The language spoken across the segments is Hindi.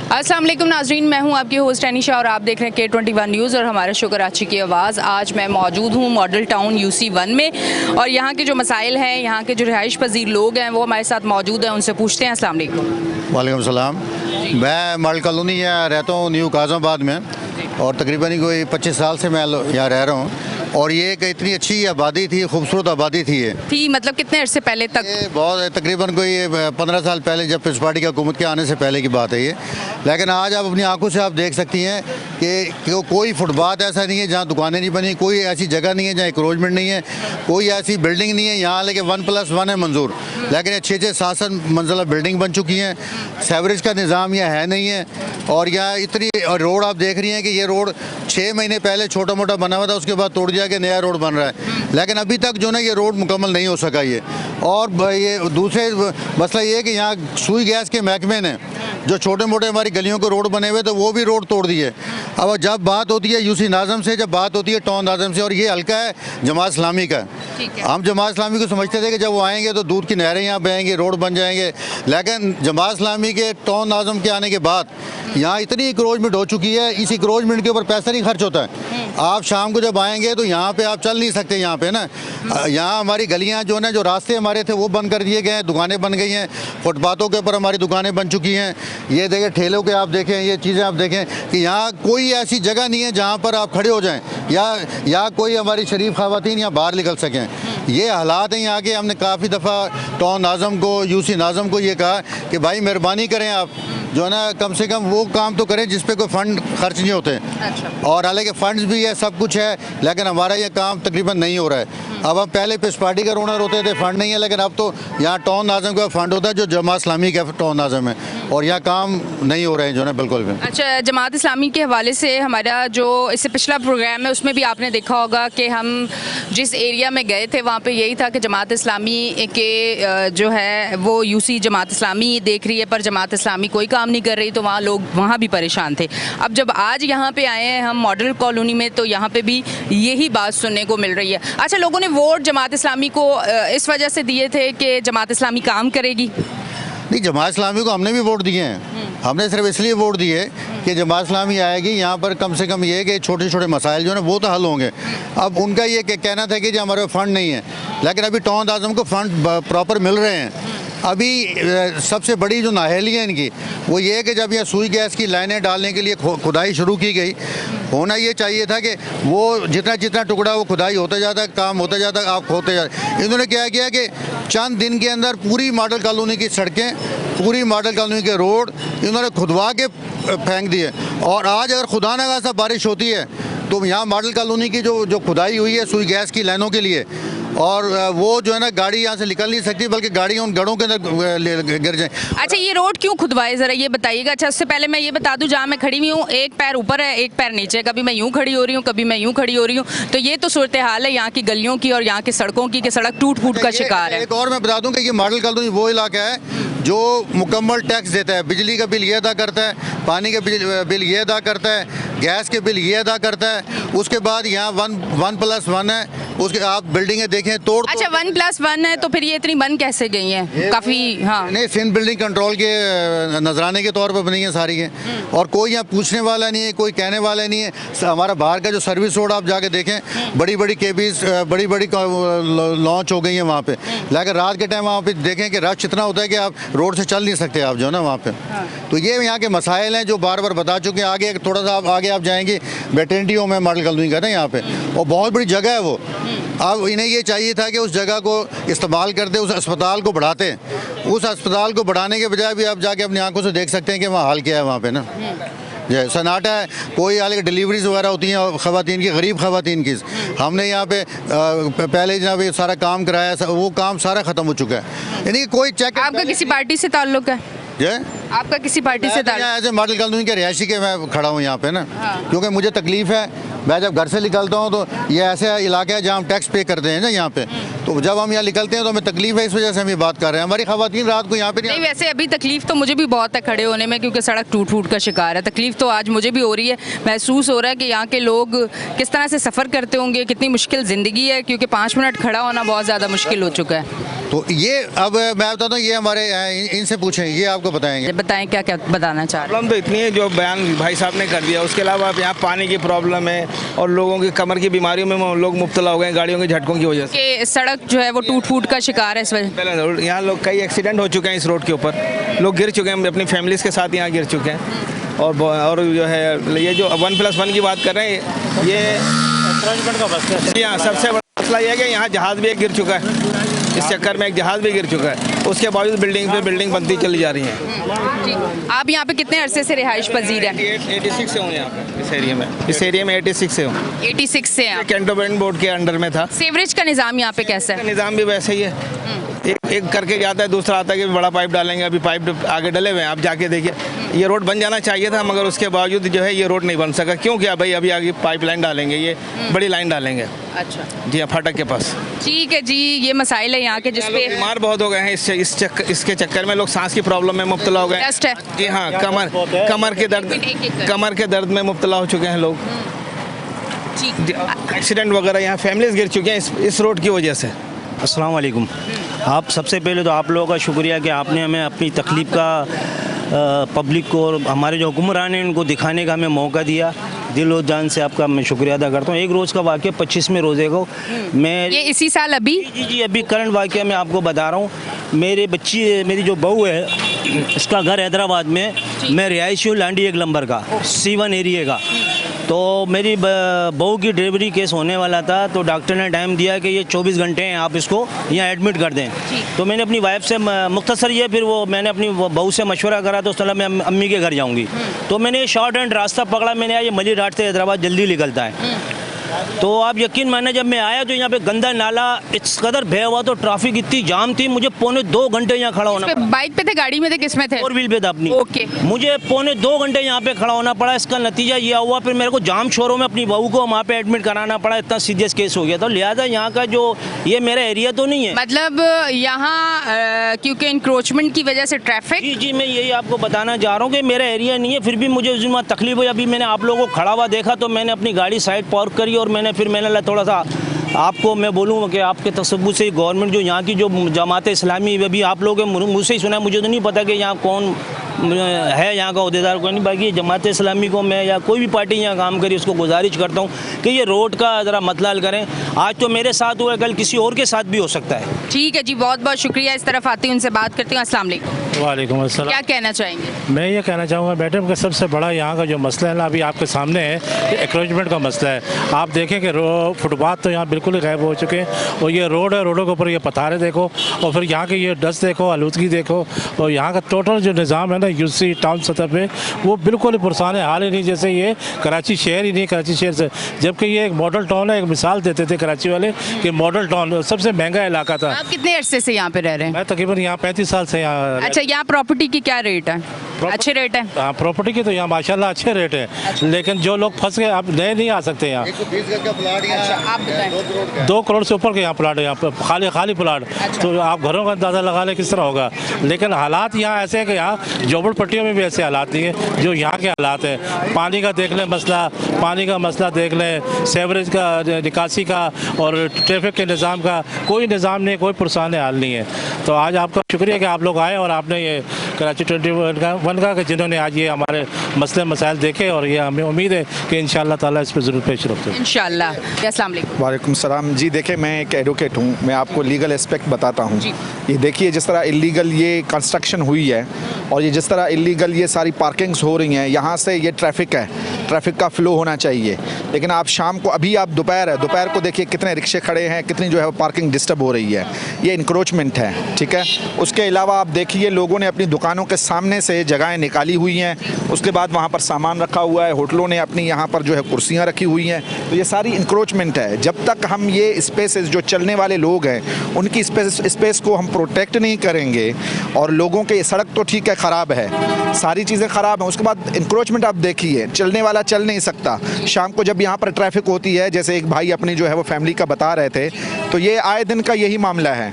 अस्सलाम वालेकुम नाजरीन, मैं हूं आपकी होस्ट अनीशा और आप देख रहे हैं K21 न्यूज़ और हमारा शो कराची की आवाज़। आज मैं मौजूद हूं मॉडल टाउन UC1 में और यहां के जो मसाइल हैं, यहां के जो रिहाइश पजीर लोग हैं वो हमारे साथ मौजूद हैं, उनसे पूछते हैं। अस्सलाम वालेकुम। वालेकुम सलाम। मैं मॉडल कॉलोनी यहाँ रहता हूँ, न्यू काज़माबाद में, और तकरीबन कोई 25 साल से मैं यहाँ रह रहा हूँ। और ये एक इतनी अच्छी आबादी थी, खूबसूरत आबादी थी ये थी मतलब कितने अरसे पहले तक? ये बहुत तकरीबन कोई 15 साल पहले, जब पीपल्स पार्टी की हुकूमत के आने से पहले की बात है ये। लेकिन आज आप अपनी आंखों से आप देख सकती हैं कि कोई फुटपाथ ऐसा नहीं है जहाँ दुकानें नहीं बनी, कोई ऐसी जगह नहीं है जहाँ इंक्रोचमेंट नहीं है, कोई ऐसी बिल्डिंग नहीं है यहाँ। लेकिन 1+1 है मंजूर, लेकिन 6-6 7 मंजिला बिल्डिंग बन चुकी हैं। सेवरेज का निज़ाम यहाँ है नहीं है। और यहाँ इतनी और रोड आप देख रही हैं कि ये रोड 6 महीने पहले छोटा मोटा बना हुआ था, उसके बाद तोड़ दिया कि नया रोड बन रहा है। लेकिन अभी तक जो ना ये रोड मुकम्मल नहीं हो सका ये। और ये दूसरे मसला ये है कि यहाँ सुई गैस के महकमे ने जो छोटे मोटे हमारी गलियों को रोड बने हुए तो वो भी रोड तोड़ दिए। अब जब बात होती है UC नाज़म से, जब बात होती है टाउन नाज़म से, और ये हल्का है जमात इस्लामी का। हम जमात इस्लामी को समझते थे कि जब वो आएंगे तो दूध की नहरें यहाँ बहेंगी, रोड बन जाएंगे। लेकिन जमात इस्लामी के टाउन नाज़म के आने के बाद यहाँ इतनी इंक्रोचमेंट हो चुकी है, इस इंक्रोचमेंट के ऊपर पैसा नहीं खर्च होता है। आप शाम को जब आएंगे तो यहाँ पे आप चल नहीं सकते। यहाँ पे ना यहाँ हमारी गलियाँ जो ना, जो रास्ते हमारे थे वो बंद कर दिए गए हैं, दुकानें बन गई हैं, फुटपाथों के ऊपर हमारी दुकानें बन चुकी हैं। ये देखें ठेलों के, आप देखें ये चीज़ें आप देखें कि यहाँ कोई ऐसी जगह नहीं है जहाँ पर आप खड़े हो जाएँ या कोई हमारी शरीफ ख़वातीन यहाँ बाहर निकल सकें। ये हालात हैं यहाँ के। हमने काफ़ी दफ़ा टाउन नाज़म को, UC नाज़म को ये कहा कि भाई मेहरबानी करें, आप जो है ना कम से कम वो काम तो करें जिस पे कोई फ़ंड खर्च नहीं होते। अच्छा। और हालांकि फ़ंड्स भी है, सब कुछ है, लेकिन हमारा ये काम तकरीबन नहीं हो रहा है। अब हम पहले पीपल्स पार्टी का ओनर होते थे, फ़ंड नहीं है, लेकिन अब तो यहाँ टाउन नाज़म का फ़ंड होता है जो जमात इस्लामी का टाउन नाज़म है, और यहाँ काम नहीं हो रहे हैं जो है बिल्कुल भी। अच्छा, जमात इस्लामी के हवाले से हमारा जो इससे पिछला प्रोग्राम है उसमें भी आपने देखा होगा कि हम जिस एरिया में गए थे वहाँ पे यही था कि जमात इस्लामी के जो है वो UC जमात इस्लामी देख रही है, पर जमात इस्लामी कोई काम नहीं कर रही, तो वहाँ लोग वहाँ भी परेशान थे। अब जब आज यहाँ पे आए हैं हम मॉडल कॉलोनी में, तो यहाँ पे भी यही बात सुनने को मिल रही है। अच्छा, लोगों ने वोट जमात इस्लामी को इस वजह से दिए थे कि जमात इस्लामी काम करेगी? नहीं, जमात इस्लामी को हमने भी वोट दिए हैं। हमने सिर्फ इसलिए वोट दिए कि जमात इस्लामी आएगी यहाँ पर, कम से कम ये कि छोटे छोटे मसाइल जो है वो तो हल होंगे। अब उनका ये कहना था कि जो हमारे फ़ंड नहीं है, लेकिन अभी टाउन नाज़म को फ़ंड प्रॉपर मिल रहे हैं। अभी सबसे बड़ी जो नाअहली है इनकी वो ये है कि जब यहाँ सुई गैस की लाइनें डालने के लिए खुदाई शुरू की गई, होना ये चाहिए था कि वो जितना जितना टुकड़ा वो खुदाई होता जाता, काम होता जाता, आप खोते जाते। इन्होंने क्या किया कि चंद दिन के अंदर पूरी मॉडल कॉलोनी की सड़कें, पूरी मॉडल कॉलोनी के रोड इन्होंने खुदवा के फेंक दिए। और आज अगर खुदा न खासा बारिश होती है तो यहाँ मॉडल कॉलोनी की जो खुदाई हुई है सुई गैस की लाइनों के लिए, और वो जो है ना गाड़ी यहाँ से निकल नहीं सकती, बल्कि गाड़ियाँ उन गढ़ों के अंदर गिर जाएं। अच्छा, ये रोड क्यों खुदवाए ज़रा ये बताइएगा। अच्छा, उससे पहले मैं ये बता दूं, जहाँ मैं खड़ी हुई हूँ एक पैर ऊपर है एक पैर नीचे, कभी मैं यूँ खड़ी हो रही हूँ कभी मैं यूँ खड़ी हो रही हूँ। तो ये तो सूरत हाल है यहाँ की गलियों की और यहाँ की सड़कों की कि सड़क टूट फूट का शिकार है। एक और मैं बता दूँ कि ये मॉडल कॉलोनी वो इलाका है जो मुकम्मल टैक्स देता है। बिजली का बिल ये अदा करता है, पानी का बिल ये अदा करता है, गैस के बिल ये अदा करता है। उसके बाद यहाँ 1+1 है, उसके आप बिल्डिंगें देखें तोड़। अच्छा, 1+1 है तो फिर ये इतनी बन कैसे गई हैं? काफ़ी हाँ नहीं, सिंध बिल्डिंग कंट्रोल के नजराने के तौर पर बनी है सारी है, और कोई यहाँ पूछने वाला नहीं है, कोई कहने वाला नहीं है। हमारा बाहर का जो सर्विस रोड आप जाके देखें, बड़ी बड़ी केबीज बड़ी बड़ी लॉन्च हो गई है वहाँ पे। लेकिन रात के टाइम वहाँ पे देखें कि रश इतना होता है कि आप रोड से चल नहीं सकते आप जो है ना वहाँ पे। तो ये यहाँ के मसाइल हैं जो बार बार बता चुके हैं। आगे थोड़ा सा आगे आप जाएंगे, वेटरनिटी होम है मॉडल कॉलोनी का ना यहाँ पे, और बहुत बड़ी जगह है वो। अब इन्हें ये चाहिए था कि उस जगह को इस्तेमाल करते, उस अस्पताल को बढ़ाते। उस अस्पताल को बढ़ाने के बजाय भी आप जाके अपनी आंखों से देख सकते हैं कि वहाँ हाल क्या है वहाँ पे ना। जय सन्नाटा है, कोई हाल डिलीवरीज वगैरह होती हैं ख़वातीन की, गरीब ख़वातीन की। हमने यहाँ पे पहले जहाँ पे सारा काम कराया, वो काम सारा ख़त्म हो चुका है। यानी कोई चेक। आपका किसी पार्टी से ताल्लुक है? आपका किसी पार्टी से ताल्लुक? ऐसे मॉडल कॉलोनी के रिहायशी के मैं खड़ा हूँ यहाँ पे ना। क्योंकि मुझे तकलीफ़ है। मैं जब घर से निकलता हूँ तो ये ऐसे इलाका है जहाँ हम टैक्स पे करते हैं ना यहाँ पे, तो जब हम यहाँ निकलते हैं तो हमें तकलीफ है, इस वजह से हम ये बात कर रहे हैं। हमारी ख़वातीन रात को यहाँ पे नहीं, वैसे अभी तकलीफ तो मुझे भी बहुत है खड़े होने में, क्योंकि सड़क टूट फूट का शिकार है। तकलीफ तो आज मुझे भी हो रही है, महसूस हो रहा है कि यहाँ के लोग किस तरह से सफ़र करते होंगे, कितनी मुश्किल ज़िंदगी है, क्योंकि 5 मिनट खड़ा होना बहुत ज़्यादा मुश्किल हो चुका है। तो ये अब मैं बताता हूँ, ये हमारे इनसे पूछें, ये आपको बताएंगे। बताएं क्या क्या बताना चाह रहे हैं। प्रॉब्लम तो इतनी है जो बयान भाई साहब ने कर दिया, उसके अलावा अब यहाँ पानी की प्रॉब्लम है और लोगों की कमर की बीमारियों में लोग मुब्तला हो गए हैं गाड़ियों के झटकों की वजह से। कि सड़क जो है वो टूट फूट का शिकार है इस वजह। पहले यहाँ लोग कई एक्सीडेंट हो चुके हैं इस रोड के ऊपर, लोग गिर चुके हैं, अपनी फैमिलीज़ के साथ यहाँ गिर चुके हैं। और जो है ये जो 1+1 की बात कर रहे हैं ये यहाँ सबसे बड़ा मसला ये है कि यहाँ जहाज़ भी एक गिर चुका है, इस चक्कर में एक जहाज़ भी गिर चुका है, उसके बावजूद बिल्डिंग पे बिल्डिंग बनती चली जा रही है। आप यहाँ पे कितने अरसे से रिहाइश पजीर हैं? 86 से हूँ यहाँ पे इस एरिया में 86 से हूँ। 86 से हैं आप। कैंटोनमेंट बोर्ड के अंडर में था। सीवरेज का निज़ाम यहाँ पे कैसा है? निज़ाम भी वैसे ही है, एक करके जाता है, दूसरा आता है कि बड़ा पाइप डालेंगे, अभी पाइप आगे डले हुए हैं, आप जाके देखिए ये रोड बन जाना चाहिए था, मगर उसके बावजूद जो है ये रोड नहीं बन सका। क्यों? क्या भाई अभी आगे पाइप लाइन डालेंगे, ये बड़ी लाइन डालेंगे। अच्छा जी हाँ, फाटक के पास। ठीक है जी, ये मसाइल है यहाँ के जिस पे बीमार बहुत हो गए हैं इसके चक्कर में, लोग सांस की प्रॉब्लम में मुब्तला हो गए हैं। डस्ट है। जी हाँ, कमर के दर्द में मुब्तला हो चुके हैं लोग। एक्सीडेंट वगैरह यहाँ फैमिलीज गिर चुके हैं इस रोड की वजह से। अस्सलाम वालेकुम। आप सबसे पहले तो आप लोगों का शुक्रिया कि आपने हमें अपनी तकलीफ़ का पब्लिक को और हमारे जो हुक्मरान हैं उनको दिखाने का हमें मौका दिया। दिल और जान से आपका मैं शुक्रिया अदा करता हूँ। एक रोज़ का वाक़या 25वें रोज़े को मैं ये इसी साल अभी जी अभी करंट वाक़या मैं आपको बता रहा हूँ। मेरी जो बहू है इसका घर हैदराबाद में, मैं रिहायशी हूँ लांडी 1 नंबर का C1 एरिया का। तो मेरी बहू की डिलीवरी केस होने वाला था, तो डॉक्टर ने टाइम दिया कि ये 24 घंटे हैं, आप इसको यहाँ एडमिट कर दें। तो मैंने अपनी वाइफ से मुख्तसर ये फिर मैंने अपनी बहू से मशवरा करा, तो उसने मैं अम्मी के घर जाऊँगी। तो मैंने शॉर्ट हैंड रास्ता पकड़ा, मैंने ये मली घाट से हैदराबाद जल्दी निकलता है। तो आप यकीन माने जब मैं आया तो यहाँ पे गंदा नाला इस कदर भया हुआ, तो ट्रैफिक इतनी जाम थी, मुझे 2.25 घंटे यहाँ खड़ा होना पड़ा। बाइक पे थे, गाड़ी में थे, किस में थे? 4 व्हील पे था अपनी। ओके। मुझे 2.25 घंटे यहाँ पे खड़ा होना पड़ा। इसका नतीजा ये हुआ फिर मेरे को जाम शोरों में अपनी बहू को वहाँ पे एडमिट कराना पड़ा, इतना सीरियस केस हो गया। तो लिहाजा यहाँ का जो ये मेरा एरिया तो नहीं है, मतलब यहाँ क्योंकि इंक्रोचमेंट की वजह से ट्रैफिक। जी मैं यही आपको बताना चाह रहा हूँ कि मेरा एरिया नहीं है, फिर भी मुझे उस दिन तकलीफ हुई। अभी मैंने आप लोगों को खड़ा हुआ देखा तो मैंने अपनी गाड़ी साइड पार्क करी और मैंने थोड़ा सा आपको मैं बोलूँ कि आपके तसव्वुर से गवर्नमेंट जो यहाँ की जो जमात इस्लामी, अभी आप लोगों के मुँह से ही सुना है, मुझे तो नहीं पता कि यहाँ कौन है यहाँ का अहदेदार कोई नहीं। बाकी जमात इस्लामी को मैं या कोई भी पार्टी यहाँ काम करी उसको गुजारिश करता हूँ कि ये रोड का ज़रा मसला हल करें। आज तो मेरे साथ हुआ, कल किसी और के साथ भी हो सकता है। ठीक है जी, बहुत बहुत शुक्रिया। इस तरफ आती हूँ, उनसे बात करती हूँ। अस्सलाम वालेकुम। वालेकुम अस्सलाम। क्या कहना चाहेंगे? मैं ये कहना चाहूँगा मैडम कि सबसे बड़ा यहाँ का जो मसला है ना, अभी आपके सामने है कि एक्रोचमेंट का मसला है। आप देखें कि फुटपाथ तो यहाँ बिल्कुल ही गायब हो चुके हैं, और ये रोड है, रोडों के ऊपर ये पथारे देखो, और फिर यहाँ की ये डस्ट देखो, आलूदगी देखो, और यहाँ का टोटल जो निज़ाम है ना यूसी टाउन सतह पे, वो बिल्कुल ही पुरसान हाल ही नहीं। जैसे ये कराची शहर ही नहीं, कराची शहर से, जबकि ये एक मॉडल टाउन है। एक मिसाल देते थे कराची वाले कि मॉडल टाउन सबसे महंगा इलाका था। आप कितने अरसे से यहाँ पे रह रहे हैं? मैं तकरीबन यहाँ 35 साल से यहाँ। अच्छा, यहाँ प्रॉपर्टी की क्या रेट है? अच्छे रेट है? हाँ, प्रॉपर्टी की तो यहाँ माशाल्लाह अच्छे रेट है। लेकिन जो लोग फंस गए, अब नए नहीं आ सकते यहाँ। 120 गज का प्लाट अच्छा, आप बताएं। 2 करोड़ से ऊपर के यहाँ प्लाट है, यहाँ पे खाली प्लाट। तो आप घरों का अंदाज़ा लगा लें किस तरह होगा। लेकिन हालात यहाँ ऐसे हैं कि यहाँ झोपड़पट्टियों में भी ऐसे हालात नहीं है जो यहाँ के हालात हैं। पानी का देख लें मसला, पानी का मसला देख लें, सेवरेज का, निकासी का और ट्रैफिक के निज़ाम का कोई निज़ाम नहीं, कोई पुरसान हाल नहीं है। तो आज आपका शुक्रिया कि आप लोग आए और आपने ये कराची 21 का जिन्होंने आज ये हमारे मसले मसाइल देखे, और ये हमें उम्मीद है कि इंशाअल्लाह ताला इस पर ज़रूर पेश रखते हैं इंशाअल्लाह। अस्सलाम वालेकुम। वालेकुम सलाम। जी देखिए, मैं एक एडवोकेट हूँ, मैं आपको लीगल एस्पेक्ट बताता हूँ। जी। ये देखिए जिस तरह इलीगल ये कंस्ट्रक्शन हुई है, और ये जिस तरह इलीगल ये सारी पार्किंग्स हो रही हैं, यहाँ से ये ट्रैफिक है, ट्रैफिक का फ़्लो होना चाहिए। लेकिन आप शाम को, अभी आप दोपहर है, दोपहर को देखिए कितने रिक्शे खड़े हैं, कितनी जो है पार्किंग डिस्टर्ब हो रही है। ये इंक्रोचमेंट है, ठीक है। उसके अलावा आप देखिए लोगों ने अपनी दुकानों के सामने से जगहें निकाली हुई हैं, उसके बाद वहाँ पर सामान रखा हुआ है, होटलों ने अपनी यहाँ पर जो है कुर्सियाँ रखी हुई हैं। तो ये सारी इंक्रोचमेंट है। जब तक हम ये स्पेसेस, जो चलने वाले लोग हैं, उनकी स्पेस को हम प्रोटेक्ट नहीं करेंगे, और लोगों के, सड़क तो ठीक है ख़राब है, सारी चीज़ें ख़राब हैं, उसके बाद इंक्रोचमेंट आप देखिए, चलने वाला चल नहीं सकता। शाम को जब यहाँ पर ट्रैफिक होती है, जैसे एक भाई अपनी जो है वो फैमिली का बता रहे थे, तो ये आए दिन का यही मामला है।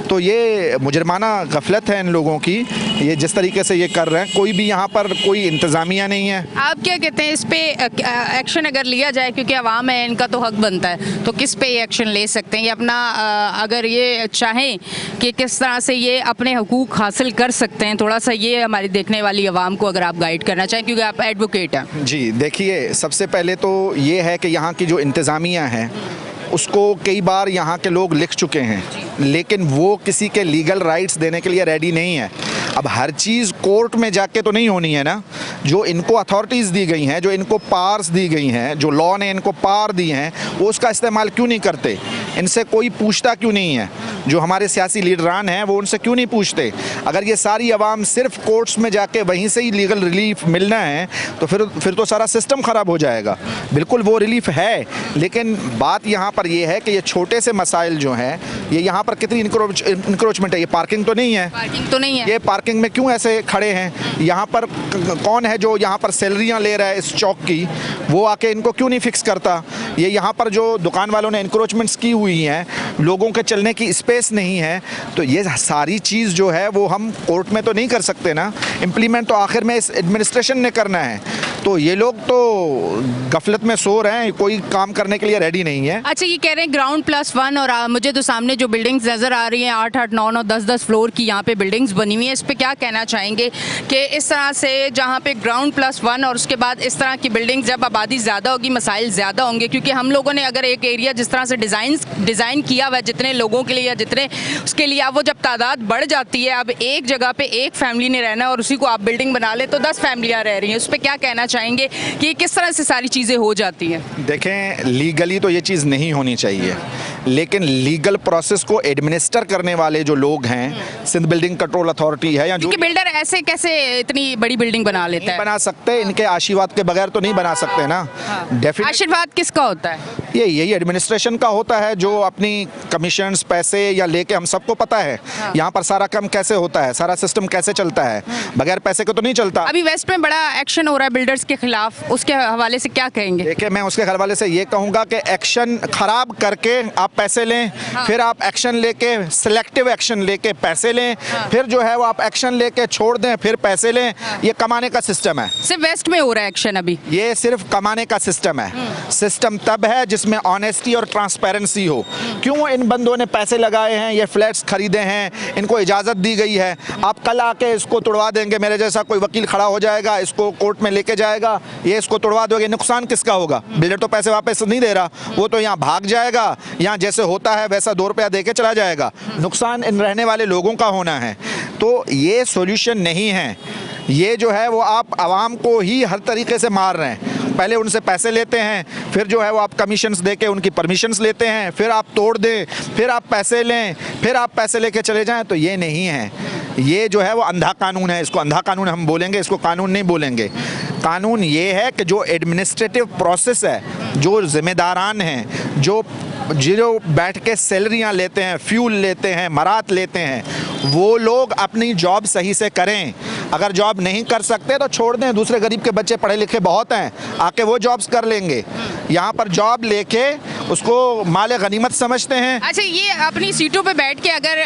तो तो ये मुजरमाना गफलत है इन लोगों की, ये जिस तरीके से ये कर रहे हैं। कोई भी यहाँ पर कोई इंतज़ामिया नहीं है। आप क्या कहते हैं इस पे एक्शन अगर लिया जाए, क्योंकि आवाम है, इनका तो हक बनता है, तो किस पे एक्शन ले सकते हैं? ये अपना अगर ये चाहें कि किस तरह से ये अपने हकूक़ हासिल कर सकते हैं, थोड़ा सा ये हमारी देखने वाली आवाम को अगर आप गाइड करना चाहें, क्योंकि आप एडवोकेट हैं। जी देखिए, सबसे पहले तो ये है कि यहाँ की जो इंतज़ामिया है उसको कई बार यहाँ के लोग लिख चुके हैं, लेकिन वो किसी के लीगल राइट्स देने के लिए रेडी नहीं है। अब हर चीज़ कोर्ट में जाके तो नहीं होनी है ना। जो इनको अथॉरिटीज़ दी गई हैं, जो इनको पावर्स दी गई हैं, जो लॉ ने इनको पावर दी हैं, वो उसका इस्तेमाल क्यों नहीं करते? इनसे कोई पूछता क्यों नहीं है? जो हमारे सियासी लीडरान हैं वो उनसे क्यों नहीं पूछते? अगर ये सारी आवाम सिर्फ कोर्ट्स में जाके वहीं से ही लीगल रिलीफ मिलना है तो फिर तो सारा सिस्टम ख़राब हो जाएगा। बिल्कुल वो रिलीफ है, लेकिन बात यहाँ पर ये है कि ये छोटे से मसाइल जो हैं, ये यहाँ पर कितनी इंक्रोचमेंट है। ये पार्किंग तो नहीं है, पार्किंग तो नहीं है। ये पार्किंग में क्यों ऐसे खड़े हैं? यहाँ पर कौन है जो यहाँ पर सैलरियाँ ले रहा है इस चौक की? वो आके इनको क्यों नहीं फिक्स करता? ये यहाँ पर जो दुकान वालों ने इंक्रोचमेंट्स की हुई हैं, लोगों के चलने की स्पेस नहीं है, तो ये सारी चीज़ जो है वो हम कोर्ट में तो नहीं कर सकते ना। इम्प्लीमेंट तो आखिर में इस एडमिनिस्ट्रेशन ने करना है। तो ये लोग तो गफलत में सो रहे हैं, कोई काम करने के लिए रेडी नहीं है। अच्छा, ये कह रहे हैं ग्राउंड +1 और मुझे तो सामने जो बिल्डिंग्स नज़र आ रही हैं 8-8, 9-9, 10-10 फ्लोर की यहाँ पे बिल्डिंग्स बनी हुई हैं, इस पे क्या कहना चाहेंगे कि इस तरह से जहाँ पे ग्राउंड +1 और उसके बाद इस तरह की बिल्डिंग्स, जब आबादी ज़्यादा होगी मसाइल ज़्यादा होंगे, क्योंकि हम लोगों ने अगर एक एरिया जिस तरह से डिज़ाइन किया हुआ है जितने लोगों के लिए या जितने उसके लिए, अब वो जब तादाद बढ़ जाती है, अब एक जगह पे एक फैमिली ने रहना है और उसी को आप बिल्डिंग बना ले तो 10 फैमिलियाँ रह रही हैं, उस पर क्या कहना चाहेंगे कि किस तरह से सारी चीज़ें हो जाती हैं? देखें, लीगली तो ये चीज़ नहीं होनी चाहिए, लेकिन लीगल प्रोसेस को एडमिनिस्टर करने वाले जो लोग हैं, सिंध बिल्डिंग कंट्रोल अथॉरिटी है या जो बिल्डर ऐसे कैसे इतनी बड़ी बिल्डिंग बना लेता है? बना सकते, इनके आशीर्वाद के बगैर तो नहीं बना सकते ना। डेफिनेटली आशीर्वाद किसका होता है? यही एडमिनिस्ट्रेशन का होता है, जो अपनी कमीशंस पैसे या लेके, हम सबको पता है यहाँ पर सारा काम कैसे होता है, सारा सिस्टम कैसे चलता है, बगैर पैसे के तो नहीं चलता। अभी वेस्ट में बड़ा एक्शन हो रहा है बिल्डर्स के खिलाफ, उसके हवाले से क्या कहेंगे? देखिए, मैं उसके हवाले से ये कहूँगा कि एक्शन खराब करके आप पैसे लें, फिर आप एक्शन लेके सिलेक्टिव एक्शन लेके पैसे लें, फिर जो है वो आप एक्शन लेके छोड़ दें, फिर पैसे लें, ये कमाने का सिस्टम है। सिर्फ वेस्ट में हो रहा है एक्शन अभी? ये सिर्फ कमाने का सिस्टम है। सिस्टम तब है जिसमें ऑनेस्टी और ट्रांसपेरेंसी हो। क्यों इन बंदों ने पैसे लगाए हैं, ये फ्लैट्स खरीदे हैं, इनको इजाज़त दी गई है, आप कल आके इसको तुड़वा देंगे, मेरे जैसा कोई वकील खड़ा हो जाएगा, इसको कोर्ट में लेके जाएगा, ये इसको तुड़वा दोगे, नुकसान किसका होगा? बिल्डर तो पैसे वापस नहीं दे रहा, वो तो यहाँ भाग जाएगा, यहाँ जैसे होता है वैसा 2 रुपया दे के चला जाएगा। नुकसान इन रहने वाले लोगों का होना है। तो ये सॉल्यूशन नहीं है। ये जो है वो आप आवाम को ही हर तरीके से मार रहे हैं। पहले उनसे पैसे लेते हैं, फिर जो है वो आप कमीशंस दे के उनकी परमिशंस लेते हैं, फिर आप तोड़ दें, फिर आप पैसे लें, फिर आप पैसे लेके चले जाएं। तो ये नहीं है, ये जो है वो अंधा कानून है। इसको अंधा कानून हम बोलेंगे, इसको कानून नहीं बोलेंगे। कानून ये है कि जो एडमिनिस्ट्रेटिव प्रोसेस है, जो जिम्मेदारान हैं, जो बैठ के सैलरियाँ लेते हैं, फ्यूल लेते हैं, मरात लेते हैं, वो लोग अपनी जॉब सही से करें। अगर जॉब नहीं कर सकते तो छोड़ दें, दूसरे गरीब के बच्चे पढ़े लिखे बहुत हैं, आके वो जॉब्स कर लेंगे। यहाँ पर जॉब लेके उसको माले गनीमत समझते हैं। अच्छा, ये अपनी सीटों पे बैठ के अगर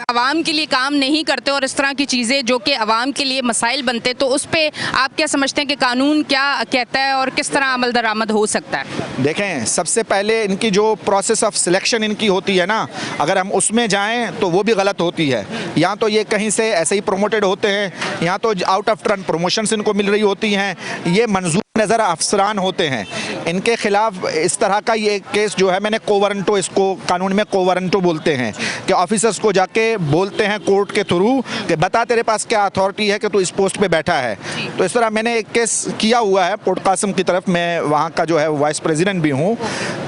आवाम के लिए काम नहीं करते और इस तरह की चीज़ें जो कि आवाम के लिए मसाइल बनते, तो उस पर आप क्या समझते हैं कि कानून क्या कहता है और किस तरह अमल दरामद हो सकता है? देखें, सबसे पहले इनकी जो प्रोसेस ऑफ सिलेक्शन इनकी होती है ना, अगर हम उसमें जाएं तो वो भी गलत होती है। यहाँ तो ये कहीं से ऐसे ही प्रमोटेड होते हैं, यहाँ तो आउट ऑफ टर्न प्रमोशंस इनको मिल रही होती हैं, ये मंजूर नज़र अफसरान होते हैं। इनके खिलाफ इस तरह का ये केस जो है, मैंने कोवारंटो, इसको कानून में कोवारंटो बोलते हैं, कि ऑफिसर्स को जाके बोलते हैं कोर्ट के थ्रू कि बता तेरे पास क्या अथॉरिटी है कि तू इस पोस्ट पे बैठा है। तो इस तरह मैंने एक केस किया हुआ है पोर्ट कासिम की तरफ, मैं वहाँ का जो है वाइस प्रेसिडेंट भी हूँ।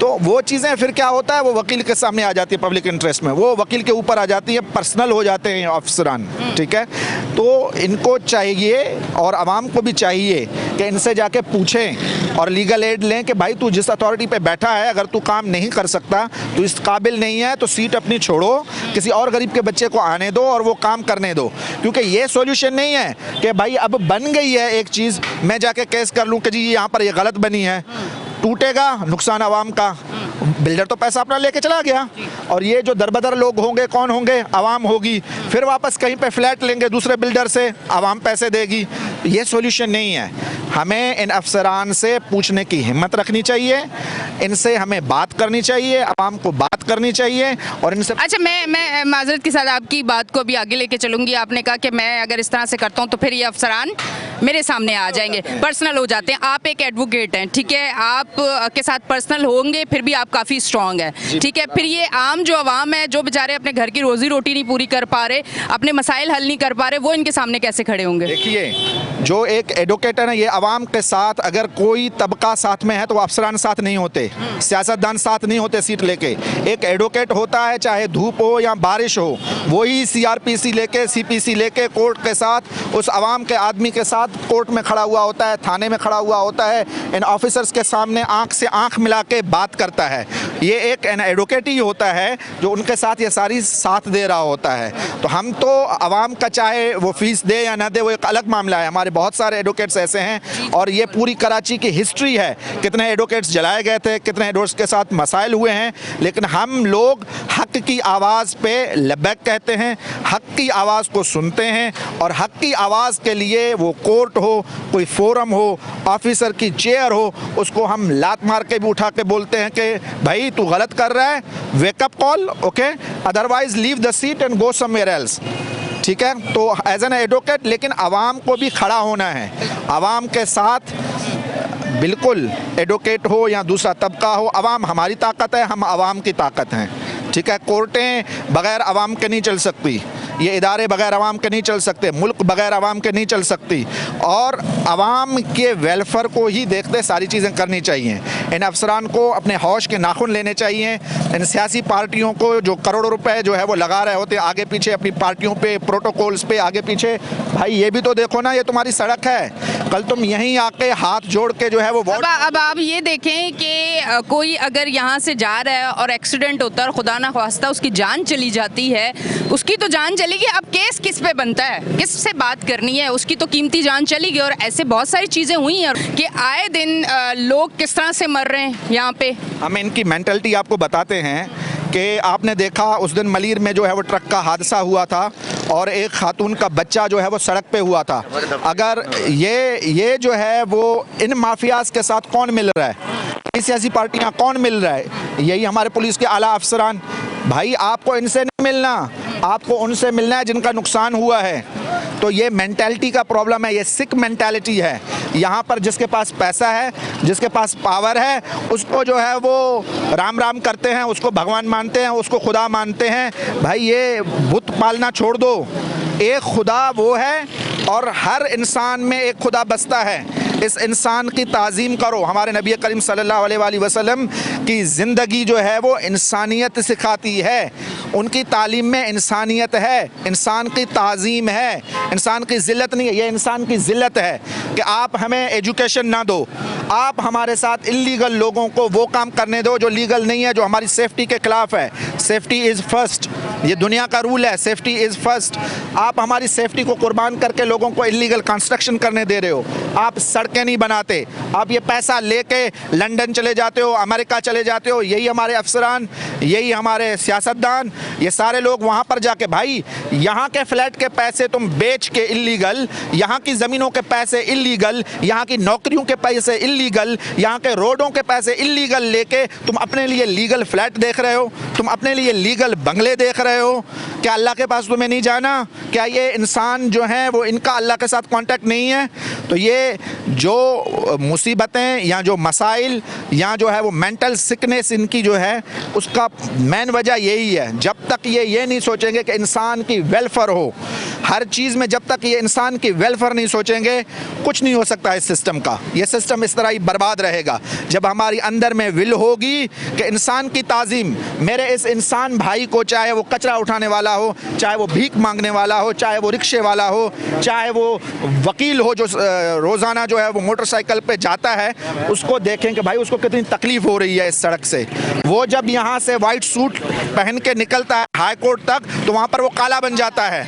तो वो चीज़ें फिर क्या होता है, वो वकील के सामने आ जाती है, पब्लिक इंटरेस्ट में वो वकील के ऊपर आ जाती है, पर्सनल हो जाते हैं अफसरान। ठीक है, तो इनको चाहिए और आवाम को भी चाहिए कि इनसे जाके पूछें और लीगल एड लें कि भाई तू जिस अथॉरिटी पे बैठा है, अगर तू काम नहीं कर सकता, तू इस काबिल नहीं है, तो सीट अपनी छोड़ो, किसी और गरीब के बच्चे को आने दो और वो काम करने दो। क्योंकि ये सॉल्यूशन नहीं है कि भाई अब बन गई है एक चीज़, मैं जाके केस कर लूँ कि जी यहाँ पर ये गलत बनी है। टूटेगा, नुकसान आवाम का, बिल्डर तो पैसा अपना लेके चला गया, और ये जो दरबदर लोग होंगे कौन होंगे? आवाम होगी। फिर वापस कहीं पे फ्लैट लेंगे दूसरे बिल्डर से, आवाम पैसे देगी। ये सॉल्यूशन नहीं है। हमें इन अफसरान से पूछने की हिम्मत रखनी चाहिए, इनसे हमें बात करनी चाहिए, आवाम को बात करनी चाहिए, और इनसे अच्छा, मैं माजरत के साथ आपकी बात को भी आगे लेके चलूंगी। आपने कहा कि मैं अगर इस तरह से करता हूं तो फिर ये अफसरान मेरे सामने आ जाएंगे, पर्सनल हो जाते हैं। आप एक एडवोकेट हैं, ठीक है, आप के साथ पर्सनल होंगे, फिर भी आप काफ़ी स्ट्रांग हैं, ठीक है। फिर ये आम जो अवाम है, जो बेचारे अपने घर की रोजी रोटी नहीं पूरी कर पा रहे, अपने मसाइल हल नहीं कर पा रहे, वो इनके सामने कैसे खड़े होंगे? देखिए, जो एक एडवोकेट है ना, ये आवाम के साथ अगर कोई तबका साथ में है तो वो अफसरान साथ नहीं होते, सियासतदान साथ नहीं होते सीट लेके। एक एडवोकेट होता है, चाहे धूप हो या बारिश हो, वही सीआरपीसी लेके, सीपीसी लेके कोर्ट के साथ, उस आवाम के आदमी के साथ कोर्ट में खड़ा हुआ होता है, थाने में खड़ा हुआ होता है, इन ऑफिसर्स के सामने आंख से आंख मिला के बात करता है। ये एक एडवोकेट ही होता है जो उनके साथ ये सारी साथ दे रहा होता है। तो हम तो आवाम का चाहे वो फीस दे या ना दे, वो एक अलग मामला है। हमारे बहुत सारे एडवोकेट्स ऐसे हैं, और ये पूरी कराची की हिस्ट्री है, कितने एडवोकेट्स जलाए गए थे, कितने एडवोकेट्स के साथ मसाइल हुए हैं। लेकिन हम लोग हक की आवाज़ पे लब्बैक कहते हैं, हक की आवाज़ को सुनते हैं, और हक की आवाज़ के लिए वो कोर्ट हो, कोई फोरम हो, ऑफिसर की चेयर हो, उसको हम लात मार के भी उठा के बोलते हैं कि भाई तू गलत कर रहा है, wake up call, okay, otherwise leave the seat and go somewhere else. ठीक है, तो एज एन एडवोकेट, लेकिन आवाम को भी खड़ा होना है, आवाम के साथ। बिल्कुल, एडवोकेट हो या दूसरा तबका हो, आवाम हमारी ताकत है, हम आवाम की ताकत हैं। ठीक है, कोर्टें बगैर आवाम के नहीं चल सकती, ये इदारे बगैर आवाम के नहीं चल सकते, मुल्क बगैर आवाम के नहीं चल सकती, और आवाम के वेलफेयर को ही देखते सारी चीज़ें करनी चाहिए। इन अफसरान को अपने हौश के नाखून लेने चाहिए। इन सियासी पार्टियों को जो करोड़ों रुपए जो है वो लगा रहे होते आगे पीछे अपनी पार्टियों पे, प्रोटोकॉल्स पे आगे पीछे, भाई ये भी तो देखो ना, ये तुम्हारी सड़क है, कल तुम यहीं आके हाथ जोड़ के जो है वो वोट। अब आप ये देखें कि कोई अगर यहाँ से जा रहा है और एक्सीडेंट होता है और खुदा ना ख्वास्ता उसकी जान चली जाती है, उसकी तो जान चलेगी, अब केस किस पे बनता है, किस से बात करनी है, उसकी तो कीमती जान चली गई। और ऐसे बहुत सारी चीज़ें हुई हैं कि आए दिन लोग किस तरह से मर रहे हैं यहाँ पे। हम इनकी मेंटलिटी आपको बताते हैं कि आपने देखा उस दिन मलीर में जो है वो ट्रक का हादसा हुआ था, और एक खातून का बच्चा जो है वो सड़क पे हुआ था। अगर ये जो है वो इन माफियाज के साथ कौन मिल रहा है, ये सियासी पार्टियां कौन मिल रहा है, यही हमारे पुलिस के आला अफसरान। भाई आपको इनसे नहीं मिलना, आपको उनसे मिलना है जिनका नुकसान हुआ है। तो ये मेंटालिटी का प्रॉब्लम है, ये सिक मेंटालिटी है। यहाँ पर जिसके पास पैसा है, जिसके पास पावर है, उसको जो है वो राम राम करते हैं, उसको भगवान मानते हैं, उसको खुदा मानते हैं। भाई ये बुत पालना छोड़ दो, एक खुदा वो है, और हर इंसान में एक खुदा बसता है। इस इंसान की ताज़ीम करो। हमारे नबी करीम सल्लल्लाहु अलैहि वसल्लम की ज़िंदगी जो है वो इंसानियत सिखाती है, उनकी तालीम में इंसानियत है, इंसान की ताज़ीम है, इंसान की ज़िल्लत नहीं है। ये इंसान की ज़िल्लत है कि आप हमें एजुकेशन ना दो, आप हमारे साथ इल्लीगल लोगों को वो काम करने दो जो लीगल नहीं है, जो हमारी सेफ्टी के ख़िलाफ़ है। सेफ्टी इज़ फर्स्ट, ये दुनिया का रूल है, सेफ्टी इज़ फर्स्ट। आप हमारी सेफ्टी को कुर्बान करके लोगों को इल्लीगल कंस्ट्रक्शन करने दे रहे हो, आप सड़कें नहीं बनाते, आप ये पैसा लेके लंदन चले जाते हो, अमेरिका चले जाते हो। यही हमारे अफसरान, यही हमारे सियासतदान, ये सारे लोग वहाँ पर जाके, भाई यहाँ के फ्लैट के पैसे तुम बेच के इल्लीगल, यहाँ की ज़मीनों के पैसे इल्लीगल, यहाँ की नौकरियों के पैसे इल्लीगल, यहाँ के रोडों के पैसे इल्लीगल लेके तुम अपने लिए लीगल फ्लैट देख रहे हो, तुम अपने लिए लीगल बंगले देख रहे हो। क्या अल्लाह के पास तुम्हें नहीं जाना? क्या ये इंसान जो हैं वो इनका अल्लाह के साथ कांटेक्ट नहीं है? तो ये जो मुसीबतें या जो मसाइल या जो है वो मेंटल सिकनेस इनकी जो है, उसका मेन वजह यही है। जब तक ये नहीं सोचेंगे कि इंसान की वेलफेयर हो, हर चीज़ में जब तक ये इंसान की वेलफेयर नहीं सोचेंगे, कुछ नहीं हो सकता इस सिस्टम का। ये सिस्टम इस तरह ही बर्बाद रहेगा। जब हमारी अंदर में विल होगी कि इंसान की ताज़ीम, मेरे इस इंसान भाई को, चाहे वो कचरा उठाने वाला हो, चाहे वो भीख मांगने वाला हो, चाहे वो रिक्शे वाला हो, चाहे वो वकील हो जो रोज़ाना जो है वो मोटरसाइकिल पे जाता है, उसको देखें कि भाई उसको कितनी तकलीफ़ हो रही है इस सड़क से। वो जब यहाँ से वाइट सूट पहन के निकलता है हाई कोर्ट तक, तो वहाँ पर वो काला बन जाता है,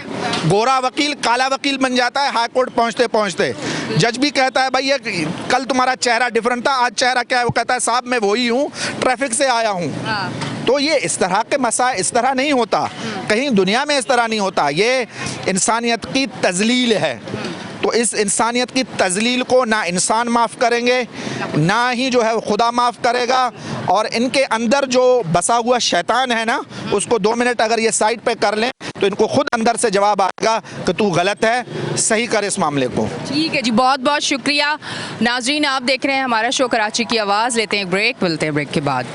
गोरा वकील काला वकील बन जाता है हाई कोर्ट पहुँचते पहुँचते। जज भी कहता है भाई ये कल तुम्हारा चेहरा डिफरेंट था, आज चेहरा क्या है, वो कहता है साहब मैं वही हूँ, ट्रैफिक से आया हूँ। तो ये इस तरह के मसाइल इस तरह नहीं होता, कहीं दुनिया में इस तरह नहीं होता। ये इंसानियत की तजलील है। तो इस इंसानियत की तजलील को ना इंसान माफ़ करेंगे, ना ही जो है वो खुदा माफ़ करेगा। और इनके अंदर जो बसा हुआ शैतान है ना, उसको 2 मिनट अगर ये साइड पे कर लें तो इनको खुद अंदर से जवाब आएगा कि तू गलत है, सही कर इस मामले को। ठीक है जी, बहुत बहुत शुक्रिया। नाजरीन, आप देख रहे हैं हमारा शो कराची की आवाज़। लेते हैं एक ब्रेक, मिलते हैं ब्रेक के बाद।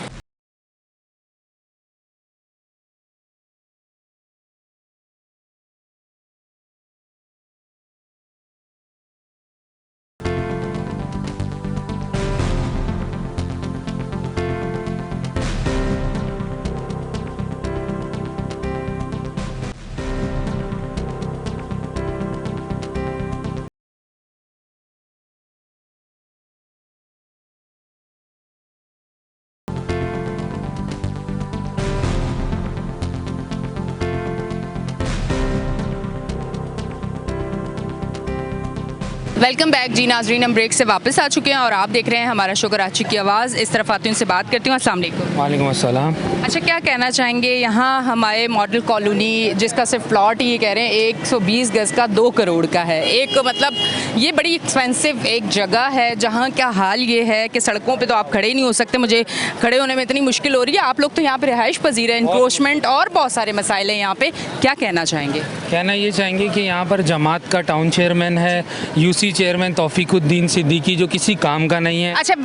वेलकम बैक जी नाजरीन, हम ब्रेक से वापस आ चुके हैं और आप देख रहे हैं हमारा शो कराची की आवाज़। इस तरफ आती हूँ, उनसे बात करती हूँ। अस्सलाम वालेकुम। वालेकुम अस्सलाम। अच्छा, क्या कहना चाहेंगे, यहाँ हमारे मॉडल कॉलोनी जिसका सिर्फ प्लॉट ही ये कह रहे हैं 120 गज़ का 2 करोड़ का है। एक मतलब ये बड़ी एक्सपेंसिव एक जगह है जहाँ क्या हाल ये है कि सड़कों पे तो आप खड़े ही नहीं हो सकते। मुझे खड़े होने में इतनी मुश्किल हो रही है। आप लोग तो यहाँ पे रिहाइश पजीर है, इंक्रोचमेंट और बहुत सारे मसाइल हैं यहाँ पे। क्या कहना चाहेंगे? कहना ये चाहेंगे कि यहाँ पर जमात का टाउन चेयरमैन है, यूसी चेयरमैन तौफीकुद्दीन सिद्दीकी, जो किसी काम का नहीं है। अच्छा,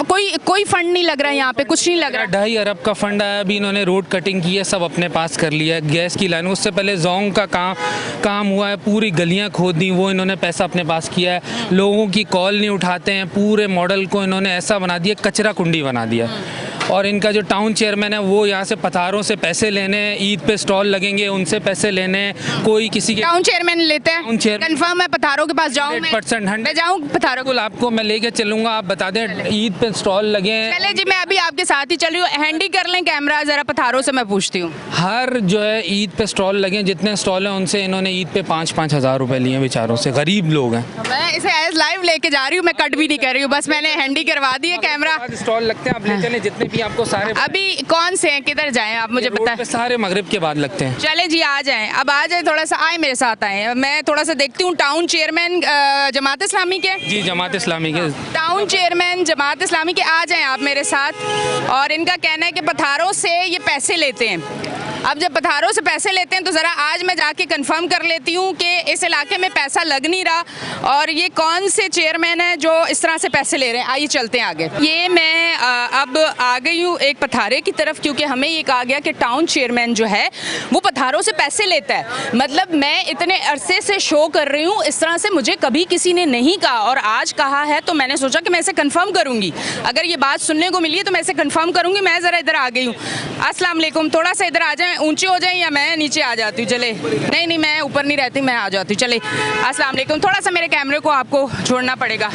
कोई फंड नहीं लग रहा है यहाँ पे, कुछ नहीं लग रहा? 2.5 अरब का फंड आया, अभी इन्होंने रोड कटिंग की है, सब अपने पास कर लिया है। गैस की लाइन, उससे पहले जोंग का काम हुआ है, पूरी गलियाँ खोद दी, वो इन्होंने पैसा अपने पास किया है। लोगों की कॉल नहीं उठाते हैं, पूरे मॉडल को इन्होंने ऐसा बना दिया, कचरा कुंडी बना दिया। और इनका जो टाउन चेयरमैन है वो यहाँ से पथारों से पैसे लेने, ईद पे स्टॉल लगेंगे उनसे पैसे लेने, कोई किसी के टाउन चेयरमैन लेते हैं? टाउन चेयरमैन कंफर्म है पथारों के पास जाऊँ? 100% मैं जाऊँ पथारों को? आपको मैं लेके चलूंगा, आप बता दें ईद पे स्टॉल लगे। चले जी, मैं अभी आपके साथ ही चल रही हूँ। हैंडी कर लें कैमरा जरा, पथारों से मैं पूछती हूँ। हर जो है ईद पे स्टॉल लगे, जितने स्टॉल हैं उनसे इन्होंने ईद पे 5-5 हज़ार रुपए लिए बेचारों से। गरीब लोग हैं। मैं इसे एज लाइव लेके जा रही हूँ, मैं कट भी नहीं कर रही हूँ, बस मैंने हैंडी करवा दी है कैमरा। स्टॉल लगते हैं, आप ले चलें जितने भी आपको सारे। अभी कौन से हैं, किधर जाएं आप मुझे रोड बताएं? पे सारे मगरिब के बाद लगते हैं। चले जी, आ जाएं, अब आ जाए, थोड़ा सा आए मेरे साथ आए। मैं थोड़ा सा देखती हूँ टाउन चेयरमैन जमात इस्लामी के। जी, जमात इस्लामी के टाउन चेयरमैन जमात इस्लामी के आ जाएं आप मेरे साथ। और इनका कहना है कि पथारों से ये पैसे लेते हैं। अब जब पथारों से पैसे लेते हैं तो ज़रा आज मैं जाके कंफर्म कर लेती हूँ कि इस इलाके में पैसा लग नहीं रहा और ये कौन से चेयरमैन है जो इस तरह से पैसे ले रहे हैं। आइए चलते हैं आगे। ये मैं अब आ गई हूँ एक पथारे की तरफ, क्योंकि हमें ये कहा गया कि टाउन चेयरमैन जो है वो पथारों से पैसे लेता है। मतलब मैं इतने अरसे से शो कर रही हूँ, इस तरह से मुझे कभी किसी ने नहीं कहा और आज कहा है, तो मैंने सोचा कि मैं इसे कंफर्म करूँगी। अगर ये बात सुनने को मिली है तो मैं इसे कंफर्म करूँगी। मैं ज़रा इधर आ गई हूँ। अस्सलाम वालेकुम, थोड़ा सा इधर आ जाए, ऊंचे हो जाए या मैं नीचे आ जाती हूँ? चले, नहीं मैं ऊपर नहीं रहती, मैं आ जाती हूँ। चले, अस्सलाम वालेकुम। थोड़ा सा मेरे कैमरे को आपको छोड़ना पड़ेगा।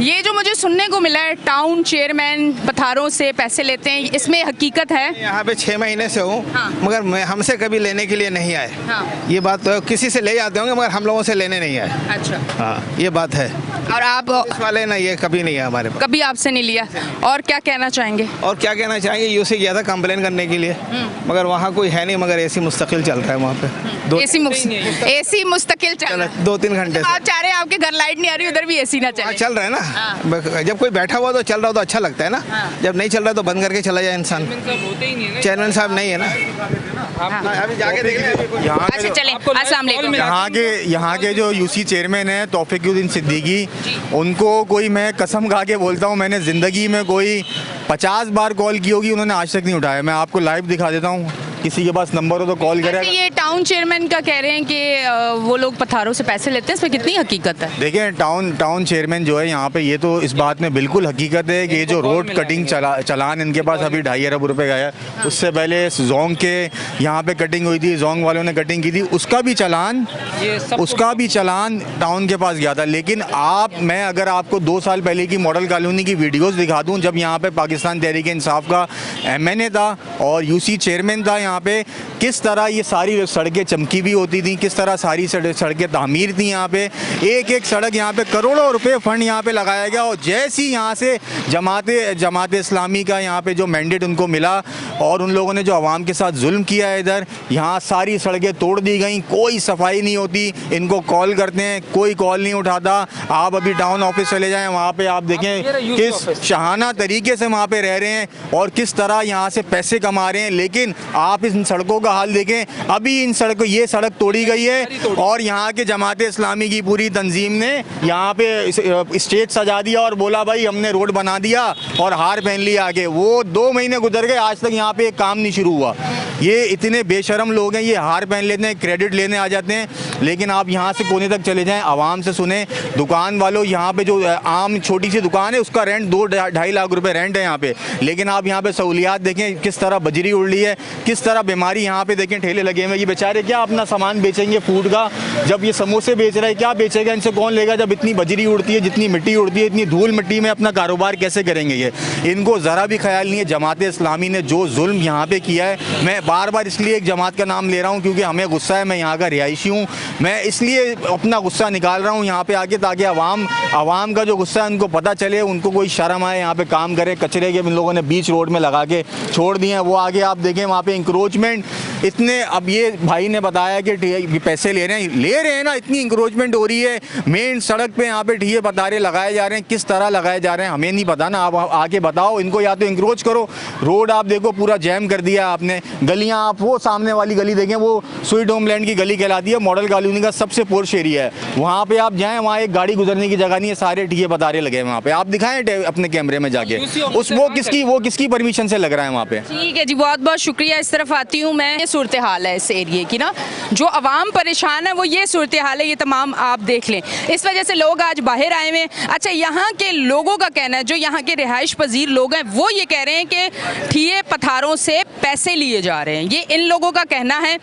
ये जो मुझे सुनने को मिला है टाउन चेयरमैन पथारों से पैसे लेते हैं, इसमें हकीकत है? यहाँ पे 6 महीने से हूँ। हाँ। मगर हमसे कभी लेने के लिए नहीं आए। हाँ। ये बात तो किसी से ले जाते होंगे मगर हम लोगों से लेने नहीं आए। अच्छा, हाँ, ये बात है। और आप इस वाले ना, ये कभी नहीं है हमारे पास। कभी आपसे नहीं लिया? और क्या कहना चाहेंगे? और क्या कहना चाहेंगे, यूसी गया था कंप्लेन करने के लिए, मगर वहाँ कोई है नहीं, मगर एसी मुस्तकिल चल रहा है वहाँ पे। एसी मुस्तकिल चल रहा है 2-3 घंटे से। आप चाह रहे हैं आपके घर लाइट नहीं आ रही, उधर भी एसी ना हाँ, चले? चल रहा है ना। जब कोई बैठा हुआ तो चल रहा हो तो अच्छा लगता है ना। जब नहीं चल रहा तो बंद करके चला जाए इंसान। चेयरमैन साहब नहीं है ना। अभी जाके देख लें। अच्छा चलें, अस्सलाम वालेकुम। यहाँ के जो यूसी चेयरमैन है तौफीकुद्दीन सिद्दीकी, उनको कोई मैं कसम खा के बोलता हूँ, मैंने ज़िंदगी में कोई 50 बार कॉल की होगी, उन्होंने आज तक नहीं उठाया। मैं आपको लाइव दिखा देता हूँ, किसी के पास नंबर हो तो कॉल करें। अच्छा, ये टाउन चेयरमैन का कह रहे हैं कि वो लोग पथारों से पैसे लेते हैं, इसमें कितनी हकीकत है? देखिए, टाउन चेयरमैन जो है यहाँ पे, ये तो इस बात में बिल्कुल हकीकत है कि ये जो रोड कटिंग चलान इनके पास अभी 2.5 अरब रुपए का है। उससे पहले जोंग के यहाँ पे कटिंग हुई थी, जोंग वालों ने कटिंग की थी, उसका भी चलान टाउन के पास गया था। लेकिन मैं अगर आपको 2 साल पहले की मॉडल कॉलोनी की वीडियोज़ दिखा दूँ, जब यहाँ पे पाकिस्तान तहरीक इंसाफ का MNA था और यूसी चेयरमैन था यहाँ पे किस तरह ये सारी सड़कें चमकी हुई होती थी, किस तरह सारी सड़कें तामीर थी। यहाँ पे एक एक सड़क यहाँ पे करोड़ों रुपए फंड यहाँ पे लगाया गया, और जैसी यहाँ से जमात इस्लामी का यहाँ पे जो मैंडेट उनको मिला और उन लोगों ने जो आवाम के साथ जुल्म किया है इधर, यहाँ सारी सड़कें तोड़ दी गई, कोई सफाई नहीं होती। इनको कॉल करते हैं, कोई कॉल नहीं उठाता। आप अभी टाउन ऑफिस चले जाएं, वहाँ पे आप देखें किस शहाना तरीके से वहाँ पे रह रहे हैं और किस तरह यहाँ से पैसे कमा रहे हैं। लेकिन आप इन सड़कों का हाल देखें, अभी इन सड़कों, ये सड़क तोड़ी गई है और यहाँ के जमात इस्लामी की पूरी तंजीम ने यहाँ पे स्टेज सजा दिया और बोला भाई हमने रोड बना दिया और हार पहन लिया आगे। वो 2 महीने गुजर गए, आज तक यहाँ पे एक काम नहीं शुरू हुआ। ये इतने बेशरम लोग हैं, ये हार पहन लेते हैं, क्रेडिट लेने आ जाते हैं। लेकिन आप यहाँ से कोने तक चले जाएं, आवाम से सुने, दुकान वालों, यहाँ पे जो आम छोटी सी दुकान है उसका रेंट 2-2.5 लाख रुपए रेंट है यहाँ पे। लेकिन आप यहाँ पे सहूलियात देखें, किस तरह बजरी उड़ रही है, किस तरह बीमारी। यहाँ पे देखें ठेले लगे हुए, ये बेचारे क्या अपना सामान बेचेंगे फूड का? जब ये समोसे बेच रहे हैं, क्या बेचेगा? इनसे कौन लेगा? जब इतनी बजरी उड़ती है, जितनी मिट्टी उड़ती है, इतनी धूल मिट्टी में अपना कारोबार कैसे करेंगे? ये इनको ज़रा भी ख्याल नहीं है। जमात इस्लामी ने जो जुल्म यहाँ पे किया है, मैं बार बार इसलिए एक जमात का नाम ले रहा हूँ क्योंकि हमें गुस्सा है, मैं यहाँ का रिहायशी हूँ, मैं इसलिए अपना गुस्सा निकाल रहा हूँ यहाँ पे आके, ताकि आवाम का जो गुस्सा है उनको पता चले, उनको कोई शर्म आए, यहाँ पे काम करे। कचरे के इन लोगों ने बीच रोड में लगा के छोड़ दिए हैं। वो आगे आप देखें वहाँ पे इंक्रोचमेंट इतने, अब ये भाई ने बताया कि पैसे ले रहे हैं ना, इतनी इंक्रोचमेंट हो रही है। मेन सड़क पे यहाँ पे ठिये पतारे लगाए जा रहे हैं, किस तरह लगाए जा रहे हैं हमें नहीं पता ना, आप आके बताओ इनको। या तो इंक्रोच करो, रोड आप देखो पूरा जैम कर दिया आपने। गलियाँ आप वो सामने वाली गली देखें, वो स्वीट होमलैंड की गली कहलाती है, मॉडल कॉलोनी का सबसे पोर्श एरिया है। वहाँ पे आप जाएँ, वहाँ एक गाड़ी गुजरने की जगह नहीं है, सारे ठिये पतारे लगे हैं वहाँ पे। आप दिखाएं अपने कैमरे में जाके, वो किसकी परमिशन से लग रहा है वहाँ पे। ठीक है जी, बहुत बहुत शुक्रिया। इस तरफ आती हूँ मैं। ये सूरत हाल है इस एरिए की ना, जो आवाम परेशान है वो ये सूरत हाल है, ये तमाम आप देख लें। इस वजह से लोग आज बाहर आए हुए हैं। अच्छा, यहाँ के लोगों का कहना है, जो यहाँ के रिहाइश पजीर लोग हैं, वो ये कह रहे हैं कि ठिये पत्थरों से पैसे लिए जा रहे हैं। ये इन लोगों का कहना है,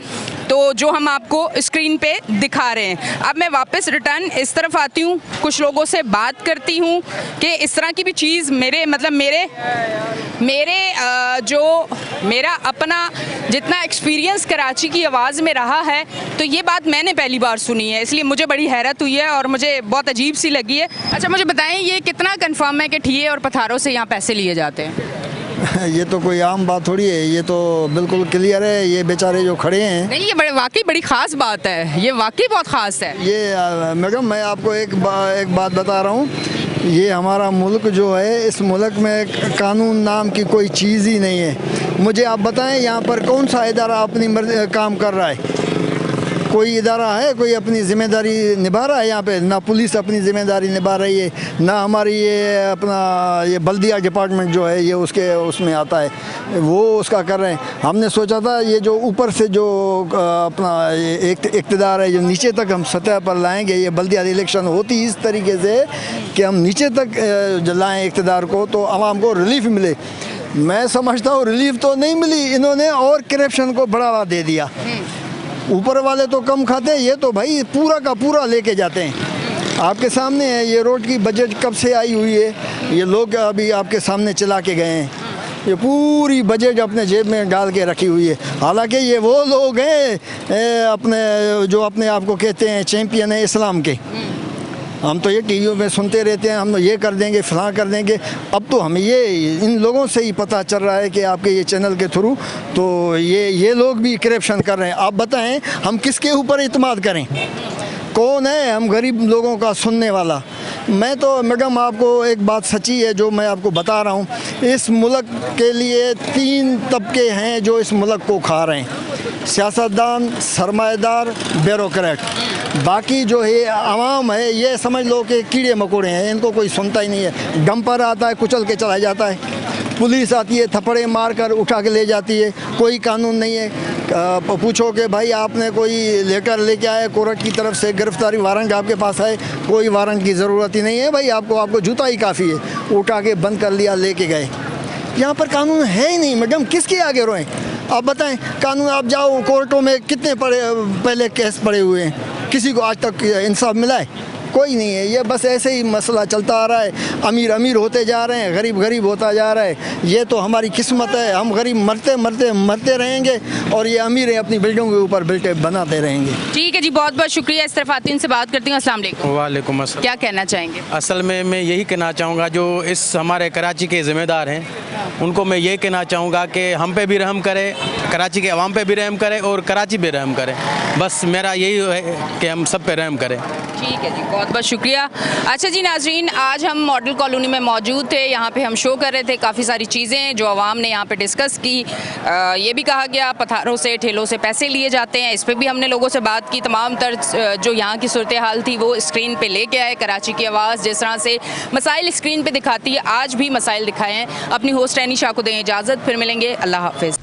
तो जो हम आपको स्क्रीन पे दिखा रहे हैं। अब मैं वापस रिटर्न इस तरफ आती हूँ, कुछ लोगों से बात करती हूँ कि इस तरह की भी चीज़ मेरा अपना जितना एक्सपीरियंस कराची की आवाज़ में रहा है, तो ये बात मैंने पहली बार सुनी है, इसलिए मुझे बड़ी हैरत हुई है और मुझे बहुत अजीब सी लगी है। अच्छा, मुझे बताएं ये कितना कंफर्म है कि ठिये और पत्थरों से यहाँ पैसे लिए जाते हैं? ये तो कोई आम बात थोड़ी है, ये तो बिल्कुल क्लियर है। ये बेचारे जो खड़े हैं, नहीं, ये वाकई बड़ी ख़ास बात है, ये वाकई बहुत ख़ास है। ये मैडम मैं आपको एक बात बता रहा हूँ, ये हमारा मुल्क जो है, इस मुल्क में कानून नाम की कोई चीज़ ही नहीं है। मुझे आप बताएं यहाँ पर कौन सा इदारा अपनी काम कर रहा है? कोई इदारा है कोई अपनी ज़िम्मेदारी निभा रहा है यहाँ पे? ना पुलिस अपनी ज़िम्मेदारी निभा रही है, ना हमारी ये बल्दिया डिपार्टमेंट जो है ये उसमें आता है, वो उसका कर रहे हैं। हमने सोचा था ये जो ऊपर से जो अपना इक़्तिदार है, जो नीचे तक हम सतह पर लाएंगे, ये बल्दिया इलेक्शन होती इस तरीके से कि हम नीचे तक लाएँ इक़्तिदार को, तो आवाम को रिलीफ मिले। मैं समझता हूँ रिलीफ तो नहीं मिली, इन्होंने और करप्शन को बढ़ावा दे दिया। ऊपर वाले तो कम खाते हैं, ये तो भाई पूरा का पूरा लेके जाते हैं। आपके सामने है, ये रोड की बजट कब से आई हुई है, ये लोग अभी आपके सामने चला के गए हैं। ये पूरी बजट अपने जेब में डाल के रखी हुई है। हालांकि ये वो लोग हैं अपने आप को कहते हैं चैम्पियन है इस्लाम के। हम तो ये टीवियों में सुनते रहते हैं, हम ये कर देंगे, फलां कर देंगे। अब तो हमें ये इन लोगों से ही पता चल रहा है कि आपके ये चैनल के थ्रू तो ये लोग भी करप्शन कर रहे हैं। आप बताएं हम किसके ऊपर इत्मीद करें? कौन है हम गरीब लोगों का सुनने वाला? मैं तो मैडम आपको एक बात सच्ची है जो मैं आपको बता रहा हूँ, इस मुल्क के लिए 3 तबके हैं जो इस मुल्क को खा रहे हैं, सियासतदान, सरमाएदार, ब्यूरोक्रेट। बाकी जो है आवाम है, ये समझ लो कि कीड़े मकोड़े हैं, इनको कोई सुनता ही नहीं है। डंपर आता है, कुचल के चला जाता है, पुलिस आती है, थप्पड़े मार कर उठा के ले जाती है, कोई कानून नहीं है। पूछो कि भाई आपने कोई लेटर लेके आए कोर्ट की तरफ से, गिरफ्तारी वारंट आपके पास है? कोई वारंट की ज़रूरत ही नहीं है भाई, आपको जूता ही काफ़ी है, उठा के बंद कर लिया, लेके गए। यहाँ पर कानून है ही नहीं मैडम, किसके आगे रोएं? आप बताएं कानून, आप जाओ कोर्टों में, कितने पहले केस पड़े हुए हैं, किसी को आज तक इंसाफ मिला है? कोई नहीं है। ये बस ऐसे ही मसला चलता आ रहा है, अमीर अमीर होते जा रहे हैं, गरीब गरीब होता जा रहा है। ये तो हमारी किस्मत है, हम गरीब मरते रहेंगे और ये अमीर अपनी बिल्डिंगों के ऊपर बिल्डिंग बनाते रहेंगे। ठीक है जी, बहुत बहुत शुक्रिया। इस तरफ आती से बात करती हूँ। अस्सलाम वालेकुम। वालेकुम अस्सलाम। क्या कहना चाहेंगे? असल में मैं यही कहना चाहूँगा, जो इस हमारे कराची के ज़िम्मेदार हैं उनको मैं ये कहना चाहूँगा कि हम पे भी रहम करें, कराची के अवाम पे भी रहम करें और कराची पे रहम करें। बस मेरा यही है कि हम सब पे रहम करें। ठीक है जी, बहुत बहुत शुक्रिया। अच्छा जी नाजरीन, आज हम मॉडल कॉलोनी में मौजूद थे। यहाँ पे हम शो कर रहे थे काफ़ी सारी चीज़ें जो आवाम ने यहाँ पे डिस्कस की। ये भी कहा गया पथारों से ठेलों से पैसे लिए जाते हैं, इस पर भी हमने लोगों से बात की। तमाम तर जो यहाँ की सूरत हाल थी वो स्क्रीन पे लेके आए। कराची की आवाज़ जिस तरह से मसाइल स्क्रीन पे दिखाती है, आज भी मसाइल दिखाए हैं। अपनी होस्ट एनी शाह को दें इजाज़त, फिर मिलेंगे। अल्लाह हाफिज़।